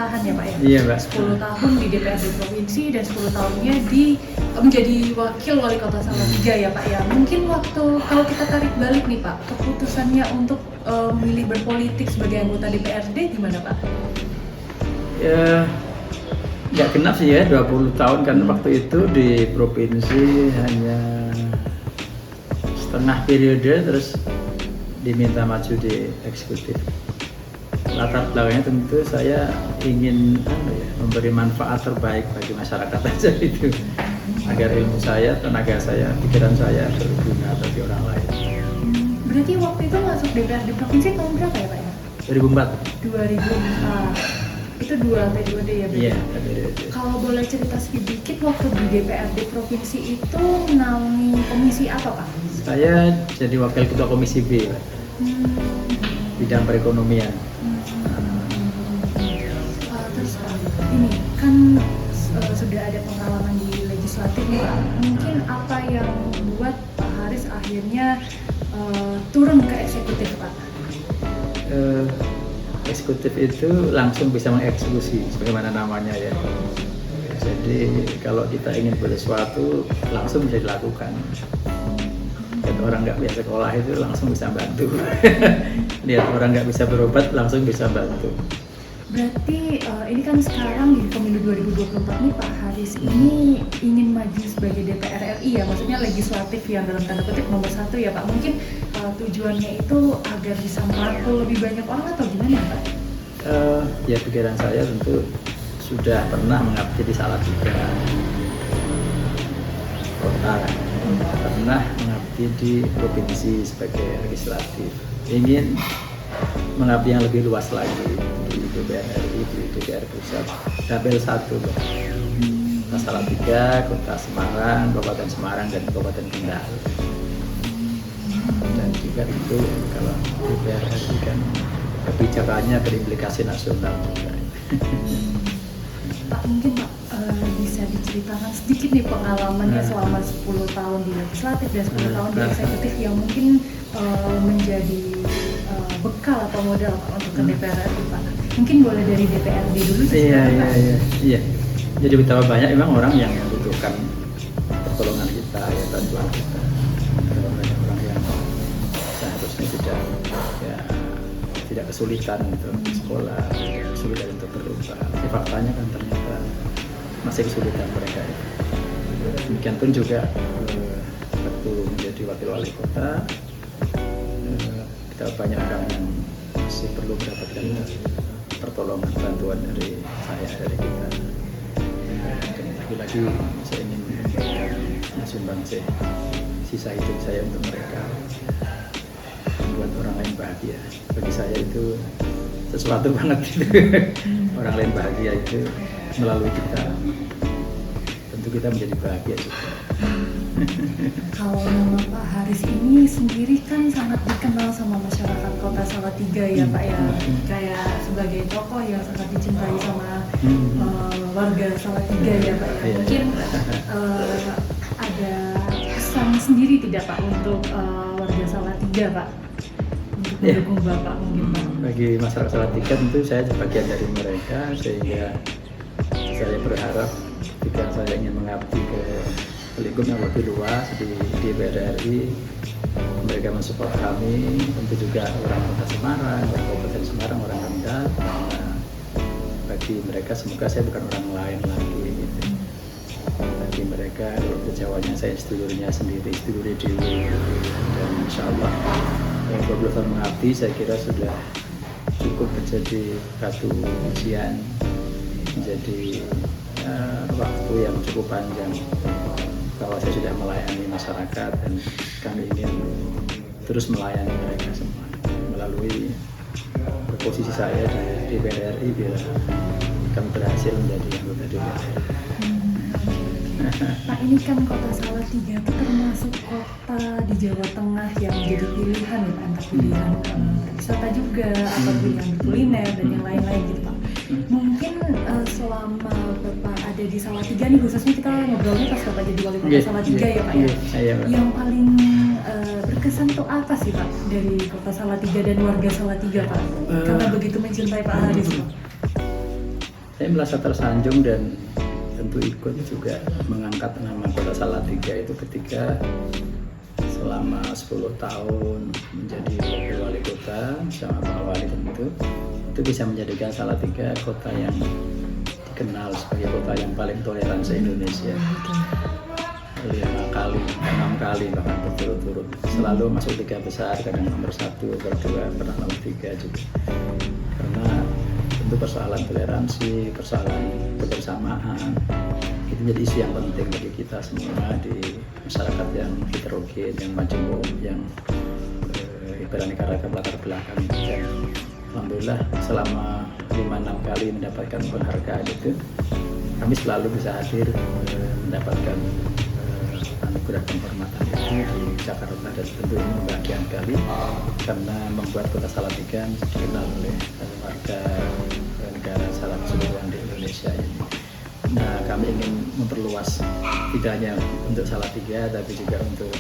bertahan ya Pak ya? Iya Mbak. 10 tahun di DPRD Provinsi dan 10 tahunnya menjadi wakil wali kota Salatiga ya Pak ya. Mungkin waktu kalau kita tarik balik nih Pak, keputusannya untuk memilih berpolitik sebagai anggota DPRD gimana Pak? Ya, nggak genap sih ya 20 tahun karena waktu itu di provinsi hanya setengah periode terus diminta maju di eksekutif. Latar belakangnya tentu saya ingin memberi manfaat terbaik bagi masyarakat aja itu, agar ilmu saya, tenaga saya, pikiran saya berguna bagi orang lain. Berarti waktu itu masuk DPRD Provinsi tahun berapa ya Pak ya? 2004. 2004. Itu 2 periode ya berarti? Iya, periode. Kalau boleh cerita sedikit waktu di DPRD Provinsi itu naungi komisi apa Pak? Saya jadi wakil ketua komisi B, Pak. Bidang perekonomian. Terus ini kan sudah ada pengalaman di legislatif nih Pak. Mungkin apa yang membuat Pak Haris akhirnya turun ke eksekutif Pak? Eksekutif itu langsung bisa mengeksekusi sebagaimana namanya ya. Jadi kalau kita ingin buat sesuatu langsung bisa dilakukan. Lihat orang nggak bisa sekolah itu langsung bisa bantu. Lihat orang nggak bisa berobat langsung bisa bantu. Berarti ini kan sekarang di pemilu 2024 nih Pak Haris ini ingin maju sebagai DPR RI ya, maksudnya legislatif yang dalam tanda kutip nomor 1 ya Pak. Mungkin tujuannya itu agar bisa merangkul lebih banyak orang atau gimana Pak? Ya pikiran saya tentu sudah pernah mengabdi di Salatiga kota, pernah mengabdi di provinsi sebagai legislatif. Ingin mengabdi yang lebih luas lagi di DPR RI, di DPR Pusat, tabel 1 Kota Salatiga, Kota Semarang, Kabupaten Semarang dan Kabupaten Kendal. Dan juga itu kalau DPR RI kan kebijakannya berimplikasi nasional juga. Pak mungkin Pak bisa diceritakan sedikit nih pengalamannya selama 10 tahun di legislatif dan 10 tahun di eksekutif yang mungkin menjadi bekal atau modal Pak untuk ke DPR RI Pak. Mungkin boleh dari DPRD dulu sih. Iya. Jadi betapa banyak memang orang yang membutuhkan pertolongan kita, ya bantuan kita. Ada banyak orang yang seharusnya tidak kesulitan untuk sekolah, kesulitan untuk berubah. Tapi faktanya kan ternyata masih kesulitan mereka itu. Demikian pun juga waktu menjadi wakil wali kota, kita banyak orang yang masih perlu mendapatkan pertolongan bantuan dari saya, dari kita. Dan lagi-lagi saya ingin memberikan sumbangsi sisa hidup saya untuk mereka, membuat orang lain bahagia. Bagi saya itu sesuatu banget gitu. Orang lain bahagia itu melalui kita, tentu kita menjadi bahagia juga. Kalau nama Pak Haris ini sendiri kan sangat dikenal sama masyarakat Kota Salatiga ya Pak ya, kayak sebagai tokoh yang sangat dicintai sama warga Salatiga ya Pak ya. Mungkin ada pesan sendiri tidak Pak untuk warga Salatiga Pak, untuk mendukung Bapak mungkin Pak? Bagi masyarakat Salatiga tentu saya sebagian dari mereka, sehingga saya berharap ketika saya ingin mengabdi ke lingkup yang lebih luas di DPR RI, mereka mensupport kami, tentu juga orang Kota Semarang, orang Kabupaten Semarang, orang Kendal. Bagi mereka semoga saya bukan orang lain lagi gitu. Bagi mereka kalau Jawanya saya sedulurnya sendiri, sedulur dewi, dan insya Allah 20 tahun mengabdi saya kira sudah cukup menjadi batu ujian, menjadi waktu yang cukup panjang bahwa saya sudah melayani masyarakat dan kami ingin terus melayani mereka semua melalui posisi saya di DPR RI bila kami berhasil menjadi anggota DPR RI. Pak, ini kan Kota Salatiga itu termasuk kota di Jawa Tengah yang jadi pilihan ya Pak, entah pilihan wisata juga atau pilihan kuliner dan yang lain-lain gitu Pak. Mungkin selama Bapak ada di Salatiga nih, khususnya kita ngobrolnya pas Bapak jadi wali kota Salatiga ya Pak ya. Yang paling berkesan tuh apa sih Pak dari Kota Salatiga dan warga Salatiga Pak? Karena begitu mencintai Pak Haris Pak. saya merasa tersanjung dan tentu ikut juga mengangkat nama Kota Salatiga itu ketika selama 10 tahun menjadi wakil wali kota sama Pak Wali tentu itu bisa menjadikan Salatiga kota yang dikenal sebagai kota yang paling toleran se-Indonesia. 5 kali, 6 kali bahkan berturut-turut selalu masuk 3 besar, kadang nomor 1, nomor 2, pernah nomor 3 juga. Karena tentu persoalan toleransi, persoalan kebersamaan itu jadi isu yang penting bagi kita semua di masyarakat yang heterogen, yang majemuk, yang beraneka-ragam latar belakang. Dan alhamdulillah selama 5-6 kali mendapatkan penghargaan itu, kami selalu bisa hadir mendapatkan anugerah penghormatan itu di Jakarta, dan tentu ini membahagiakan kali karena membuat Kota Salatiga dikenal oleh warga negara salah seluruhan di Indonesia ini. Nah, kami ingin memperluas tidak hanya untuk Salatiga tapi juga untuk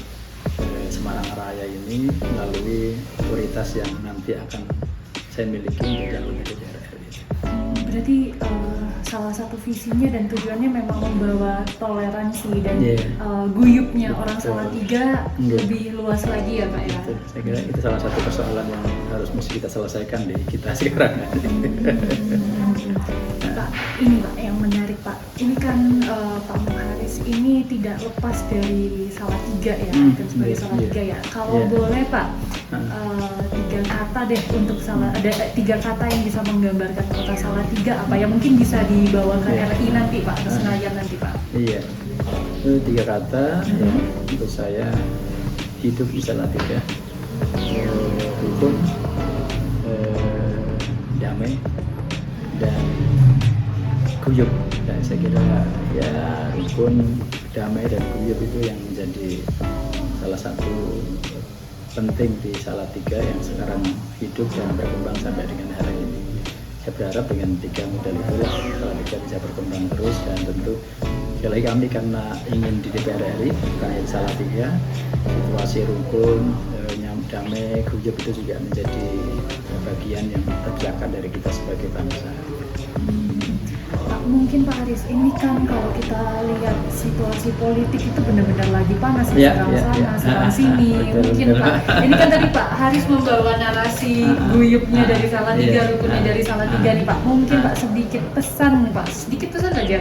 Semarang Raya ini melalui otoritas yang nanti akan saya miliki menjadi anggota DPR RI. Berarti salah satu visinya dan tujuannya memang membawa toleransi dan guyupnya orang Salatiga lebih luas lagi ya Pak ya? Betul. Saya kira itu salah satu persoalan yang harus mesti kita selesaikan di kita sekarang. Pak, ini Pak yang menarik Pak, ini kan Pak Muharis ini tidak lepas dari Salatiga ya, kan sebagai Salatiga ya. Kalau boleh Pak, 3 kata deh untuk ada 3 kata yang bisa menggambarkan Kota Salatiga apa yang mungkin bisa dibawa ke RI nanti Pak, ke Senayan nanti Pak. Iya, itu 3 kata yang untuk saya hidup di Salatiga, rukun, damai, dan guyup. Dan saya kira ya rukun, damai, dan guyup itu yang menjadi salah satu penting di Salatiga yang sekarang hidup dan berkembang sampai dengan hari ini. Saya berharap dengan 3 modal itu Salatiga bisa berkembang terus, dan tentu sekali lagi kami karena ingin di DPR RI bukan hanya di Salatiga, situasi rukun, damai, guyup itu juga menjadi bagian yang terbelakang dari kita sebagai bangsa. Mungkin Pak Haris, ini kan kalau kita lihat situasi politik itu benar-benar lagi panas, serang sana, serang sini. Mungkin Pak, ini kan tadi Pak Haris membawa narasi guyupnya dari Salatiga, rukunnya dari Salatiga nih Pak. Mungkin Pak sedikit pesan aja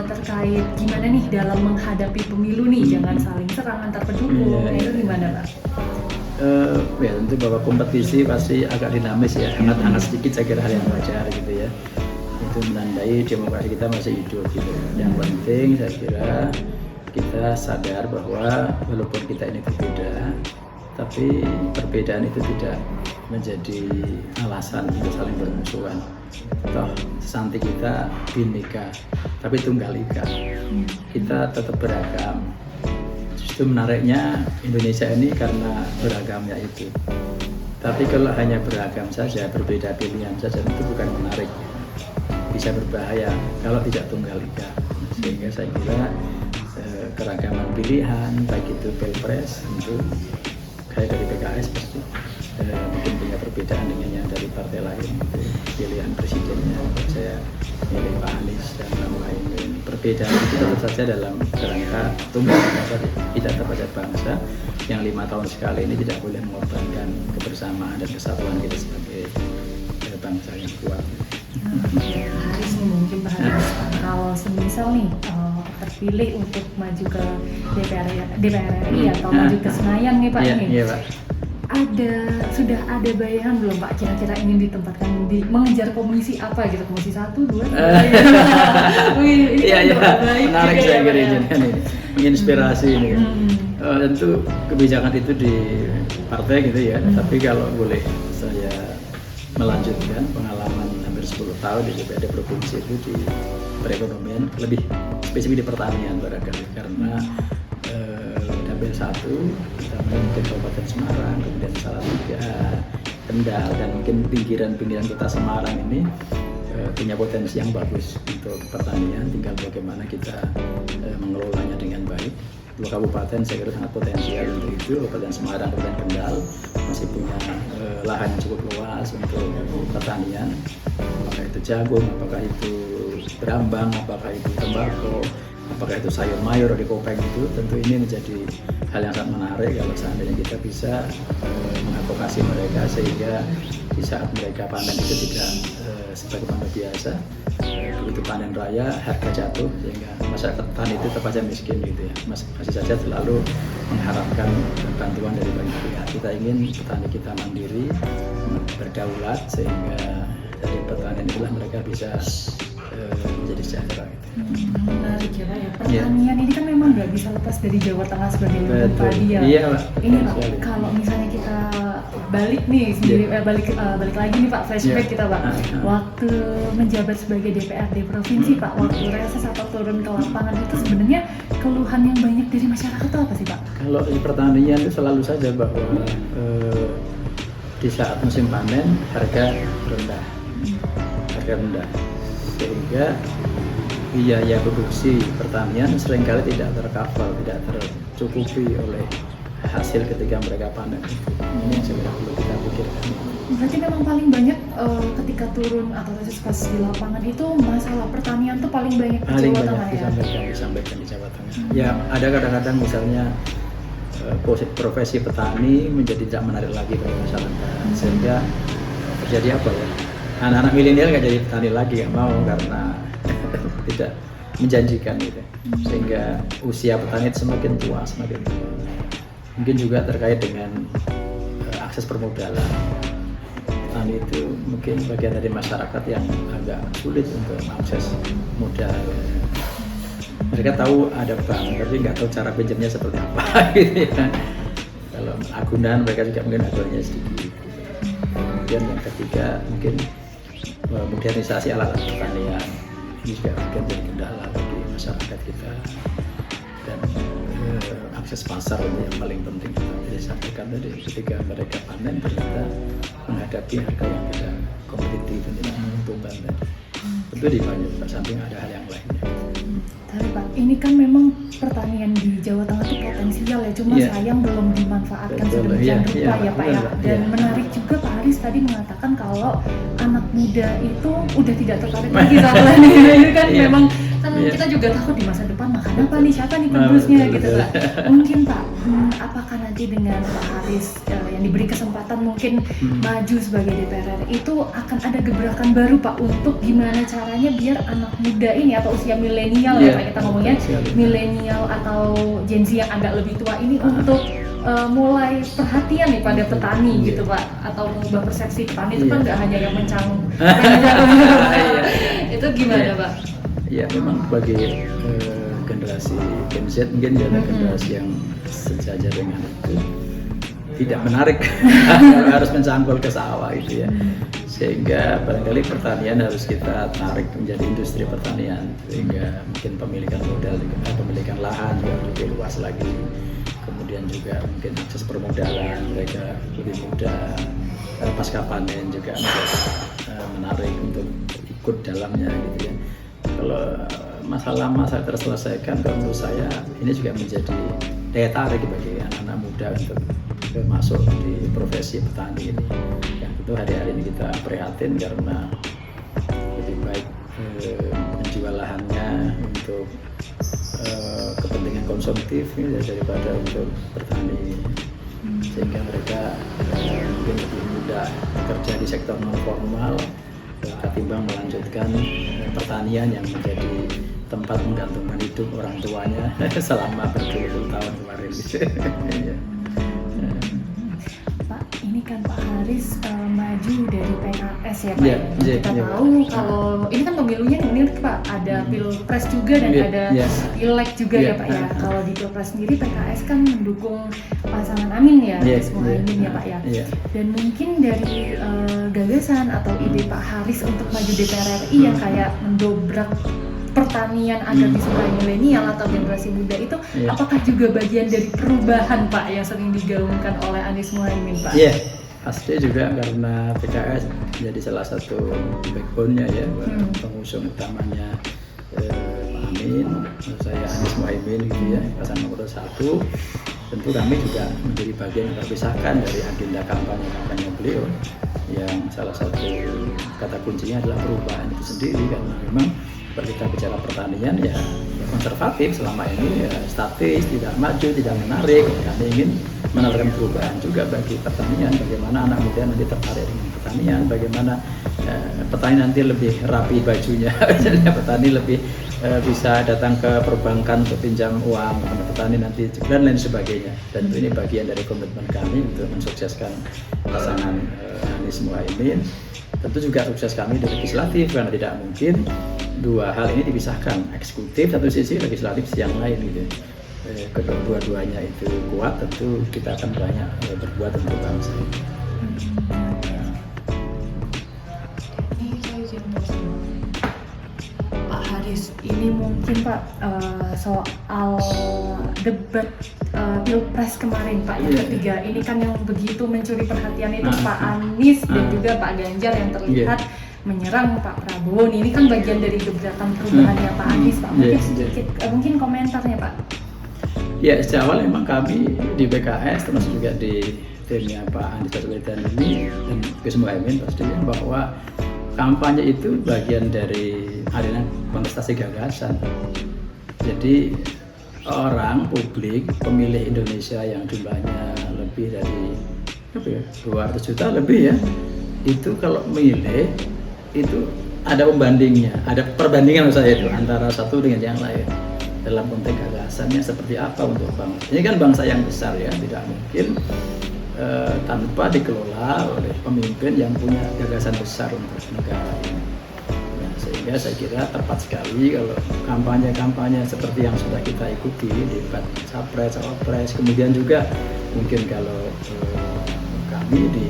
terkait gimana nih dalam menghadapi pemilu nih, jangan saling serang antar pendukung. Itu gimana Pak? Ya tentu bahwa kompetisi pasti agak dinamis ya, hangat-hangat sedikit saya kira hal yang wajar gitu ya. Itu menandai demokrasi kita masih hidup gitu. Yang penting saya kira kita sadar bahwa walaupun kita ini berbeda, tapi perbedaan itu tidak menjadi alasan untuk saling bermusuhan. Toh sesanti kita bineka, tapi tunggal ika. Kita tetap beragam. Justru menariknya Indonesia ini karena beragamnya itu. Tapi kalau hanya beragam saja, berbeda pilihan saja, itu bukan menarik. Bisa berbahaya kalau tidak tunggal ika. Sehingga saya kira keragaman pilihan baik itu pilpres tentu kayak dari PKS pasti mungkin punya perbedaan dengan yang dari partai lain, pilihan presidennya saya milih Pak Anies dan lain-lain. Perbedaan itu tentu saja dalam kerangka tunggal ika, kita terhadap bangsa yang 5 tahun sekali ini tidak boleh mengorbankan kebersamaan dan kesatuan kita sebagai bangsa yang kuat. Haris nih, mungkin Pak Haris, kalau semisal nih terpilih untuk maju ke DPR RI atau maju ke Senayan nih Pak, Iya, Pak. Sudah ada bayangan belum Pak kira-kira ingin ditempatkan mengejar komisi apa gitu, komisi 1, 2, 3? Iya, menarik saya kira ini menginspirasi ini kan. Tentu kebijakan itu di partai gitu ya, tapi kalau boleh saya melanjutkan pengalaman hampir 10 tahun di DPRD provinsi itu di perekonomian, lebih spesifik di pertanian barangkali, karena Dapil 1 kita mungkin Kabupaten Semarang, kemudian Salatiga, Kendal, dan mungkin pinggiran-pinggiran kota Semarang ini punya potensi yang bagus untuk pertanian, tinggal bagaimana kita mengelolanya dengan baik. 2 kabupaten saya kira sangat potensial untuk itu, Kabupaten Semarang, Kabupaten Kendal masih punya lahan yang cukup luas untuk pertanian, apakah itu jagung, apakah itu berambang, apakah itu tembakau, apakah itu sayur mayur di Kopeng itu, tentu ini menjadi hal yang sangat menarik kalau seandainya kita bisa mengadvokasi mereka sehingga di saat mereka panen itu tidak sebagai panen biasa, begitu panen raya harga jatuh sehingga masyarakat petani itu tetap saja miskin gitu ya. Masih saja selalu mengharapkan bantuan dari banyak pihak. Kita ingin petani kita mandiri, berdaulat sehingga dari pertanian itulah mereka bisa menjadi sejahtera gitu. Menarik ya Pak ya. Pertanian ini kan memang nggak bisa lepas dari Jawa Tengah sebagai lumbung padi ya. Iya Pak. Ini Pak, kalau misalnya kita balik nih sendiri, balik lagi nih Pak, flashback kita Pak. Waktu menjabat sebagai DPRD provinsi Pak, waktu reses atau turun ke lapangan itu sebenarnya keluhan yang banyak dari masyarakat itu apa sih Pak? Kalau di pertanian itu selalu saja bahwa di saat musim panen harga rendah, sehingga biaya produksi pertanian seringkali tidak tercover, tidak tercukupi oleh hasil ketika mereka panen. Ini yang sebenarnya perlu kita pikirkan. Berarti memang paling banyak ketika turun atau pas di lapangan itu masalah pertanian tuh paling banyak di Jawa Tengah ya? Disampaikan di Jawa Tengah. Ya ada kadang-kadang misalnya profesi petani menjadi tidak menarik lagi bagi masyarakat, sehingga terjadi apa ya? Anak-anak milenial nggak jadi petani lagi, nggak mau karena tidak menjanjikan gitu, sehingga usia petani itu semakin tua. Mungkin juga terkait dengan akses permodalan. Petani itu mungkin bagian dari masyarakat yang agak sulit untuk mengakses modal. Mereka tahu ada bank, tapi nggak tahu cara pinjamnya seperti apa gitu ya. Kalau agunan mereka juga mungkin agunannya sedikit. Kemudian yang ketiga mungkin modernisasi alat-alat pertanian, ini juga mungkin jadi kendala bagi masyarakat kita, dan akses pasar ini yang paling penting. Jadi sampaikan tadi ketika mereka panen ternyata menghadapi harga yang tidak kompetitif dan tidak menguntungkan tadi. Tentu di banyak samping ada hal yang lainnya. Tapi Pak, ini kan memang pertanian di Jawa Tengah itu potensial ya, cuma sayang belum dimanfaatkan sedemikian rupa ya Pak ya. Dan menarik juga Pak Haris tadi mengatakan kalau anak muda itu udah tidak tertarik lagi sama pertanian. Itu kan memang kan kita juga takut di masa depan makan apa nih, siapa nih penerusnya gitu Pak. Mungkin Pak, apakah nanti dengan Pak Haris yang diberi kesempatan mungkin maju sebagai DPR itu akan ada gebrakan baru Pak untuk gimana caranya biar anak muda ini atau usia milenial ya Pak, kita ngomongnya milenial atau Gen Z yang agak lebih tua ini untuk mulai perhatian nih pada petani gitu Pak, atau mengubah persepsi petani itu kan nggak hanya yang mencangung. Itu gimana Pak? Ya memang bagi generasi Gen Z mungkin ada generasi yang sejajar dengan itu tidak menarik harus mencangkul ke sawah itu ya, sehingga barangkali pertanian harus kita tarik menjadi industri pertanian, sehingga mungkin pemilikan modal, pemilikan lahan juga lebih luas lagi, kemudian juga mungkin akses permodalan mereka lebih mudah, pasca panen juga menarik untuk ikut dalamnya gitu ya. Kalau masalah-masalah terselesaikan, kalau menurut saya ini juga menjadi daya tarik bagi anak-anak muda untuk masuk di profesi petani ini. Yang tentu hari-hari ini kita prihatin karena lebih baik menjual lahannya untuk kepentingan konsumtif daripada untuk bertani, sehingga mereka mungkin lebih mudah bekerja di sektor non formal ketimbang melanjutkan pertanian yang menjadi tempat menggantungkan hidup orang tuanya selama berpuluh-puluh tahun kemarin. Pak, ini kan Pak Haris maju dari PKS ya Pak. Kita tahu kalau ini kan pemilunya ini Pak, ada Pilpres juga dan ada Pileg juga ya Pak ya. Kalau di Pilpres sendiri PKS kan mendukung pasangan Amin ya, Muhaimin ya Pak ya. Dan mungkin dari gagasan atau ide Pak Haris untuk maju DPR RI yang kayak mendobrak pertanian agar disukai milenial atau generasi muda itu, apakah juga bagian dari perubahan Pak yang sering digaungkan oleh Anies Muhaimin Pak? Iya, pasti juga karena PKS menjadi salah satu backbone-nya ya, pengusung utamanya Pak Amin, saya Anies Muhaimin gitu ya, pasangan nomor 1. Tentu kami juga menjadi bagian yang terpisahkan dari agenda kampanye beliau, yang salah satu kata kuncinya adalah perubahan itu sendiri, karena memang Kalau kita bicara pertanian ya konservatif selama ini, ya statis, tidak maju, tidak menarik. Kami ingin menawarkan perubahan juga bagi pertanian, bagaimana anak muda nanti tertarik dengan pertanian, bagaimana petani nanti lebih rapi bajunya, misalnya petani lebih bisa datang ke perbankan untuk pinjam uang, petani nanti dan lain sebagainya. Dan ini bagian dari komitmen kami untuk mensukseskan pasangan Anies Muhaimin. Tentu juga sukses kami di legislatif, karena tidak mungkin dua hal ini dipisahkan, eksekutif satu sisi, legislatif yang lain gitu. Kedua-duanya itu kuat, tentu kita akan banyak berbuat untuk bangsa. Pak Haris, ini mungkin Pak soal debat Pilpres kemarin Pak yang ketiga, ini kan yang begitu mencuri perhatian itu Pak Anies dan juga Pak Ganjar yang terlihat menyerang Pak Prabowo. Ini kan bagian dari gebrakan perubahannya Pak Anies Pak. Mungkin sedikit, mungkin komentarnya Pak. Ya, sejak awal memang kami di PKS termasuk juga di timnya Pak Anies Baswedan ini dan Gus Muhaimin pastinya bahwa kampanye itu bagian dari arena kontestasi gagasan. Jadi orang, publik, pemilih Indonesia yang jumlahnya lebih dari 200 juta lebih ya, itu kalau milih itu ada pembandingnya, ada perbandingan menurut saya itu antara satu dengan yang lain dalam konteks gagasannya seperti apa untuk bangsa. Ini kan bangsa yang besar ya, tidak mungkin tanpa dikelola oleh pemimpin yang punya gagasan besar untuk negara ini. Sehingga saya kira tepat sekali kalau kampanye-kampanye seperti yang sudah kita ikuti, debat capres, cawapres, kemudian juga mungkin kalau kami di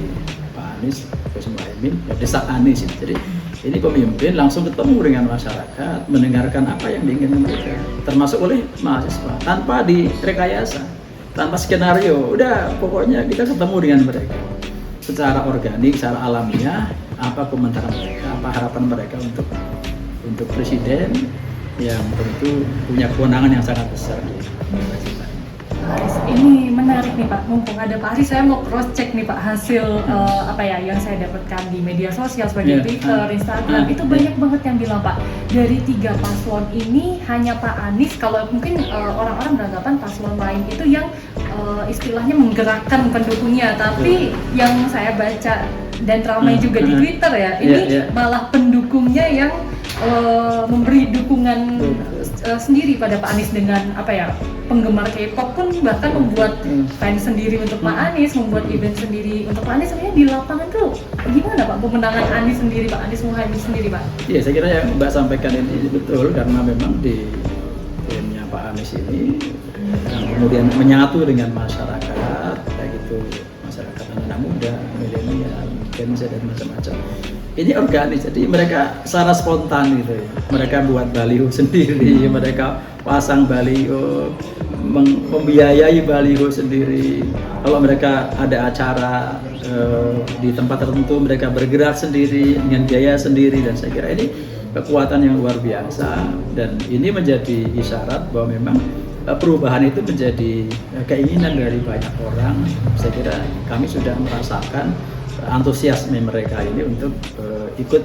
Pak Anies, Gus Muhaimin, ya desak Anies. Jadi ini pemimpin langsung ketemu dengan masyarakat, mendengarkan apa yang diinginkan mereka, termasuk oleh mahasiswa, tanpa direkayasa, tanpa skenario. Udah pokoknya kita ketemu dengan mereka secara organik, secara alamiah, apa komentar mereka, apa harapan mereka untuk presiden yang tentu punya kewenangan yang sangat besar di Indonesia. Haris, ini menarik nih Pak, mumpung ada Pak Haris, saya mau cross check nih Pak hasil yang saya dapatkan di media sosial sebagai Twitter, Instagram, itu banyak banget yang bilang Pak, dari 3 paslon ini hanya Pak Anies, kalau mungkin orang-orang beranggapan paslon lain itu yang istilahnya menggerakkan pendukungnya, tapi yang saya baca dan ramai juga di Twitter ya, ini malah pendukungnya yang memberi dukungan sendiri pada Pak Anies dengan penggemar K-pop pun bahkan membuat fans sendiri untuk Pak Anies, membuat event sendiri untuk Pak Anies. Sebenarnya di lapangan tuh gimana Pak pemenangan Anies sendiri, Pak Anies Muhaimin sendiri Pak? Iya, saya kira yang Mbak sampaikan ini betul, karena memang di timnya Pak Anies ini yang kemudian menyatu dengan masyarakat, kayak gitu, masyarakat anak muda, milenial, dan macam-macam. Ini organis, jadi mereka secara spontan gitu ya. Mereka buat baliho sendiri, mereka pasang baliho, membiayai baliho sendiri. Kalau mereka ada acara di tempat tertentu, mereka bergerak sendiri dengan biaya sendiri, dan saya kira ini kekuatan yang luar biasa, dan ini menjadi isyarat bahwa memang perubahan itu menjadi keinginan dari banyak orang. Saya kira kami sudah merasakan antusiasme mereka ini untuk ikut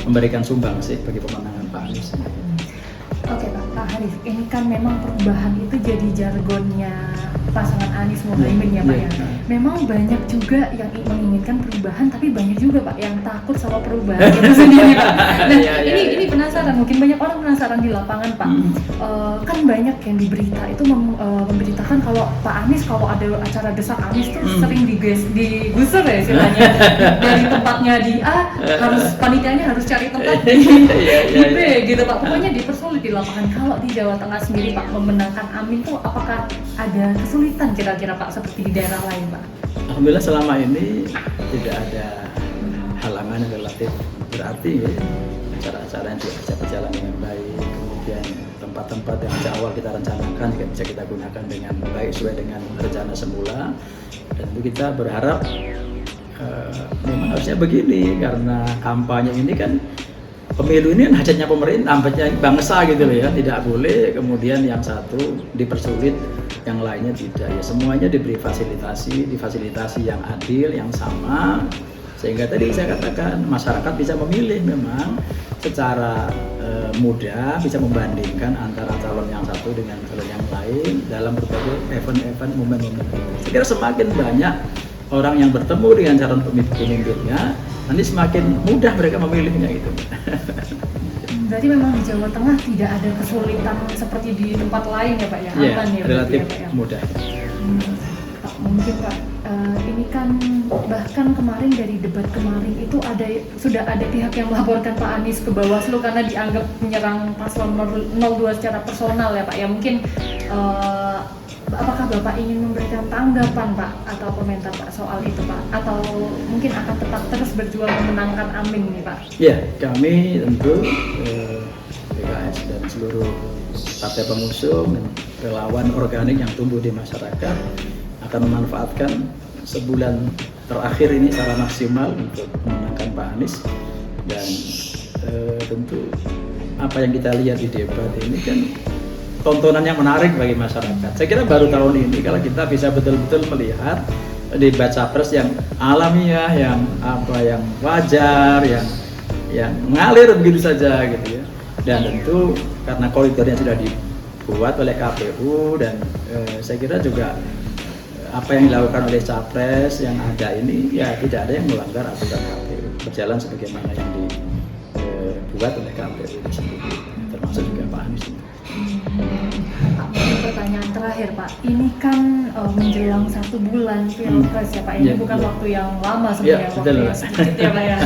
memberikan sumbangsi bagi pemenangan Pak Anies. Oke Pak Haris, ini kan memang perubahan itu jadi jargonnya pasangan Anies Muhaimin ya Pak ya. Memang banyak juga yang menginginkan perubahan, tapi banyak juga Pak yang takut sama perubahan itu sendiri Pak. Nah ini penasaran, mungkin banyak orang penasaran di lapangan Pak. Kan banyak yang di berita itu memberitakan kalau Pak Anies kalau ada acara desak Anies tuh sering digusur ya istilahnya. Dari tempatnya di A, panitianya harus cari tempat di B gitu Pak. Pokoknya dipersulit di lapangan. Kalau di Jawa Tengah sendiri Pak memenangkan Amin tuh apakah ada kesulitan kira-kira Pak seperti di daerah lain Pak? Alhamdulillah selama ini tidak ada halangan yang relatif berarti ya. Acara-acara yang bisa berjalan dengan baik, kemudian tempat-tempat yang sejak awal kita rencanakan juga bisa kita gunakan dengan baik sesuai dengan rencana semula. Dan itu kita berharap memang harusnya begini, karena kampanye ini kan pemilu ini kan hajatnya pemerintah, hajatnya bangsa gitu loh ya. Tidak boleh kemudian yang satu dipersulit, yang lainnya tidak ya. Semuanya diberi fasilitasi yang adil, yang sama, Sehingga tadi saya katakan masyarakat bisa memilih memang secara mudah, bisa membandingkan antara calon yang satu dengan calon yang lain dalam berbagai event-event momen-momen. Saya kira semakin banyak orang yang bertemu dengan calon pemimpinnya, nanti semakin mudah mereka memilihnya gitu. Berarti memang di Jawa Tengah tidak ada kesulitan seperti di tempat lain ya Pak ya? Iya, Aman ya, relatif berarti ya, Pak, ya? mudah. Pak, mungkin Pak, ini kan bahkan kemarin dari debat kemarin itu sudah ada pihak yang melaporkan Pak Anies ke Bawaslu karena dianggap menyerang paslon 02 secara personal ya Pak ya. Mungkin apakah Bapak ingin memberikan tanggapan Pak atau komentar Pak soal itu Pak? Atau mungkin akan tetap terus berjuang memenangkan Amin nih Pak? Ya, kami tentu PKS dan seluruh partai pengusung dan relawan organik yang tumbuh di masyarakat akan memanfaatkan sebulan terakhir ini secara maksimal untuk memenangkan Pak Anies. Dan tentu apa yang kita lihat di debat ini kan tontonan yang menarik bagi masyarakat. Saya kira baru tahun ini kalau kita bisa betul-betul melihat debat capres yang alamiah, yang wajar, yang mengalir begitu saja gitu ya. Dan tentu karena koridornya sudah dibuat oleh KPU dan saya kira juga apa yang dilakukan oleh capres yang ada ini ya tidak ada yang melanggar aturan KPU, berjalan sebagaimana yang dibuat oleh KPU itu sendiri, termasuk juga Pak Anies. Pak, pertanyaan terakhir Pak, ini kan menjelang 1 bulan Pilpres ya Pak, ini bukan waktu yang lama sebenarnya, waktu yang sedikit ya Pak ya.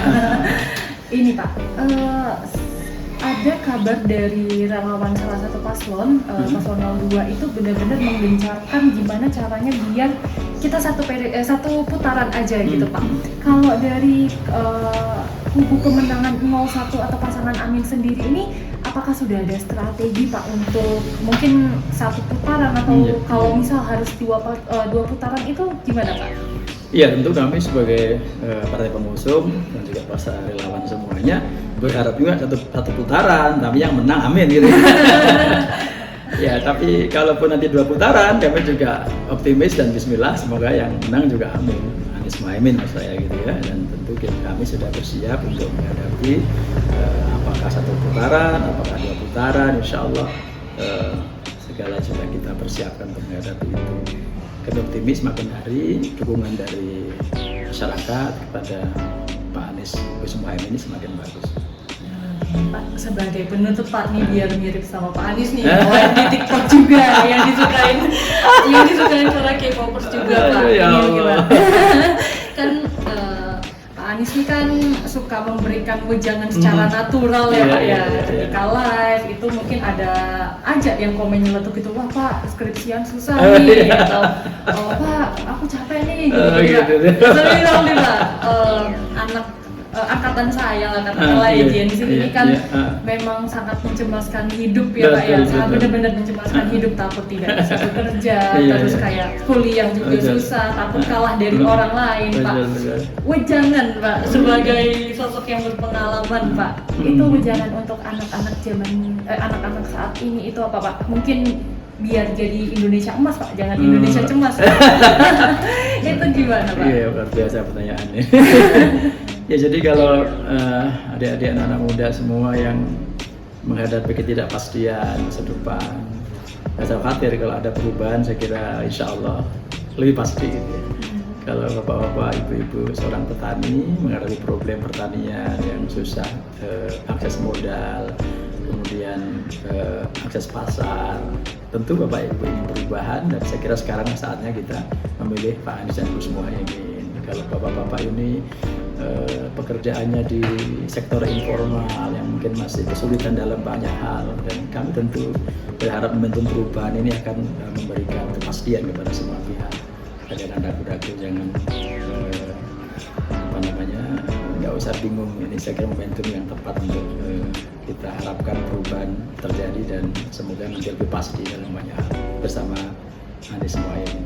Ini Pak, ada kabar dari relawan salah satu paslon, paslon 02 itu benar-benar menggencarkan gimana caranya biar kita satu putaran aja gitu Pak. Kalau dari kubu kemenangan 01 atau pasangan Amin sendiri ini, apakah sudah ada strategi Pak untuk mungkin satu putaran atau kalau misal harus dua putaran itu gimana Pak? Iya, tentu kami sebagai partai pengusung dan juga para relawan semuanya berharap juga satu putaran, tapi yang menang Amin gitu. Ya, tapi kalaupun nanti 2 putaran, kami juga optimis dan bismillah semoga yang menang juga Amin, Anies Mohaimin maksud saya gitu ya. Dan tentu kami sudah bersiap untuk menghadapi apakah 1 putaran, apakah 2 putaran, insya Allah segala sudah kita persiapkan untuk menghadapi itu. Kami optimis makin hari dukungan dari masyarakat kepada Pak Anies Mohaimin ini semakin bagus. Pak, sebagai penutup Pak nih biar mirip sama Pak Anies nih, yang di TikTok juga yang disukain para K-popers juga Pak. Ya gimana? Kan Pak Anies ini kan suka memberikan wejangan secara natural ya Pak ya. Ketika live itu mungkin ada aja yang komen nyeletuk gitu, wah Pak skripsian susah nih, atau oh Pak aku capek nih gitu. Tapi dong nih Pak, angkatan saya lah katakanlah ya Gen Z ini kan memang sangat mencemaskan hidup ya Pak ya, sangat benar-benar mencemaskan hidup, takut tidak bisa bekerja, terus kayak kuliah juga susah, takut kalah dari orang lain Pak. Wejangan Pak sebagai sosok yang berpengalaman Pak, itu wejangan untuk anak-anak anak-anak saat ini itu apa Pak? Mungkin biar jadi Indonesia emas Pak, jangan Indonesia cemas. Itu gimana Pak? Iya, luar biasa pertanyaannya. Ya, jadi kalau adik-adik anak-anak muda semua yang menghadapi ketidakpastian masa depan, nggak usah khawatir kalau ada perubahan, saya kira insya Allah lebih pasti gitu ya. Kalau bapak-bapak, ibu-ibu seorang petani menghadapi problem pertanian yang susah, akses modal, kemudian akses pasar, tentu bapak ibu ingin perubahan, dan saya kira sekarang saatnya kita memilih Pak Anies dan Gus Mohaimin. Kalau bapak-bapak ini pekerjaannya di sektor informal yang mungkin masih kesulitan dalam banyak hal, dan kami tentu berharap momentum perubahan ini akan memberikan kepastian kepada semua pihak. Jangan ragu-ragu, jangan nggak usah bingung. Ini saya kira momentum yang tepat untuk kita harapkan perubahan terjadi dan semoga nanti lebih pasti dalam banyak hal bersama Anies Mohaimin.